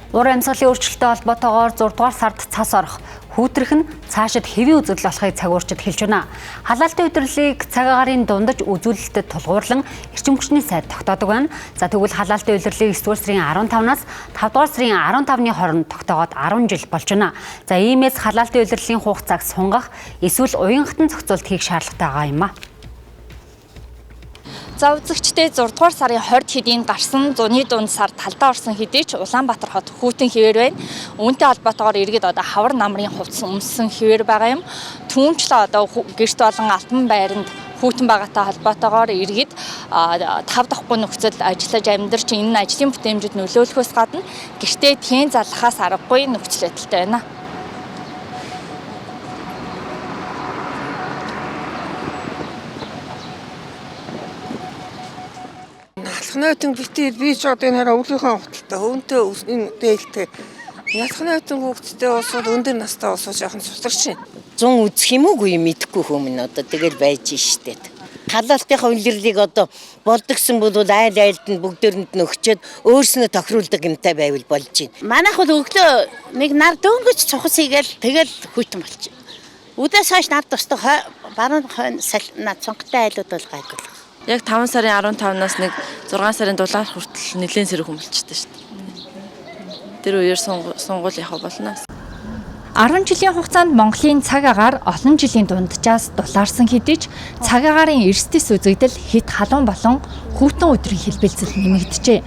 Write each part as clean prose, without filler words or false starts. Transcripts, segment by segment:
Уур амьсгалын өөрчлөлттэй холбоотойгоор 6 дугаар сард цас орох, хүүтрэх нь цаашид хэвийн үзэгдэл болохыг цагуурчид хэлж байна. Халаалтын удирлыг цаг агарын дундаж үзүүлэлтэд тулгуурлан эрчим хүчний сайд тогтоодог байна. За тэгвэл халаалтын удирлыг 9 дугаар сарын 15-наас 5 дугаар сарын 15-ны хооронд тогтоогоод 10 жил болж байна. За иймээс халаалтын удирлын хугацааг сунгах эсвэл уянгахтан зохицуулт хийх шаардлагатай байгаа юм а. За үзэгчдээ 6 дугаар сарын 20 хэдийн гарсан зуны дунд сард талдаа орсон хэдий ч Улаанбаатар хот хүйтэн хэвээр байна. Үүнтэй холбоотойгоор иргэд одоо хавар намрын хувцас өмссөн хэвээр байгаа юм. Түүнчлээ одоо гэрт болон алтан байранд хүйтэн байгаатай холбоотойгоор иргэд тав дахгүй нөхцөлд ажиллаж амьдарч энэ ажлын бүтээмжид нөлөөлөхөөс гадна гэртээ тэн залхахаас аргагүй нөхцөл байдалтай байна. Ялхнайтан битээ би ч одоо энэ хараа өвлийнхөө хуталтай өвөнтэй энэ дээлтэй ялхнайтан хүүхдтэй усууд өндөр настай усууд яахан цусарч байна. 100 үзэх юм уугүй мэдэхгүй хүмүүс одоо тэгэл байж штэ. Халаалтынхаа үлрэрлийг одоо болдгсон бол айл айлд нь бүгдөөрэнд нь өгчөөд өөрснөө тохируулдаг юмтай байвал болж байна. Манайх бол өглөө нэг нар дөнгөж цухас хийгээл тэгэл хүйтэн болчих. Үдээс хойш нар тусдаг баруун над цонхтой айлууд бол гайгүй. Яг 5 сарын 15-наас нэг 6 сарын дулаар хүртэл нэлээд сэрэг хүмэлчтэй шүү дээ. Тэр үеэр сунгуул явах болно. 10 жилийн хугацаанд Монголын цаг агаар олон жилийн дунджаас дулаарсан хэдий ч цаг агаарын эрсдэс үзэгдэл хэд халуун болон хүйтэн өдрийн хэлбэлцэл нэмэгдэжээ.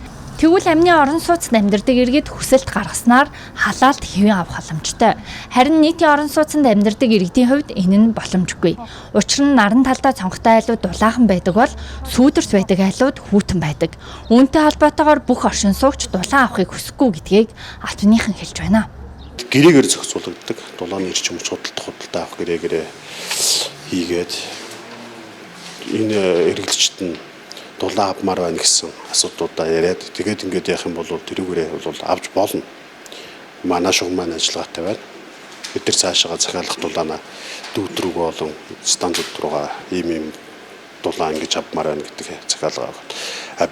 Тэгвэл амны орон сууцнд амьдардаг иргэд хүсэлт гаргаснаар халаалт хэвэн авах боломжтой. Харин нийтийн орон сууцнд амьдардаг иргэдийн хувьд энэ нь боломжгүй. Учир нь наран талдаа цонхтой айлууд дулаахан байдаг бол сүүдэрс байдаг айлууд хүйтэн байдаг. Үүнтэй холбоотойгоор бүх оршин суугч дулаан авахыг хүсэхгүй гэдгийг албаныхан хэлж байна. Гэрээгээр зохицуулагддаг дулааны эрчим хүч худалдаа авах гэрээгээр хийгээд энэ эргэлзчт нь дулаан авмаар байна гэсэн асуудлуудаа яриад тэгээд ингээд яах юм бол тэрүүгээрээ бол авч болно. Манай шугам маань ажиллагаатай байна. Бид нар цаашаа захиалах дулаанаа дүүтрүүг болон стандарт руугаа ийм дулаан ингэж авмаар байна гэдэг захиалга аваад.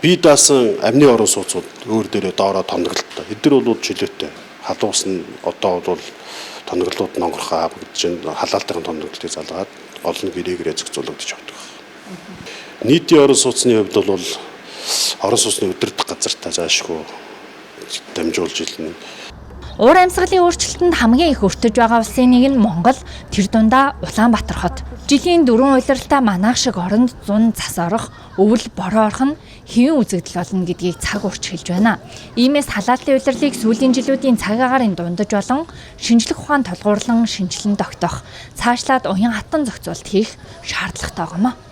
Би даасан амны орон сууцууд өөр дээрээ доороо тоногдолтой. Эдгээр бол чөлөөтэй. Халуус нь одоо бол тоноглууд нонгорхоо гэж халаалтын тоногдлыг залгаад гол нь гэрээгээр зохицуулагдаж явдаг. Нийтийн орон сууцны хувьд бол орон сууцны өдөрдох газартаа заашгүй дамжуулж илнэ. Уур амьсгалын өөрчлөлтөнд хамгийн их өртөж байгаа улсын нэг нь Монгол, тэр дундаа Улаанбаатар хот. Жилийн 4 улиралтай манайх шиг оронд 100 цас орох, өвөл бороо орох нь хэвэн үзэгдэл болно гэдгийг цаг уурч хэлж байна. Иймээс халаалтын улирлыг сүүлийн жилүүдийн цаг агаарын дундаж болон шинжлэх ухаан толгуурлан шинжилэн тогтоох, цаашлаад уян хатан зохицуулт хийх шаардлагатай юм а.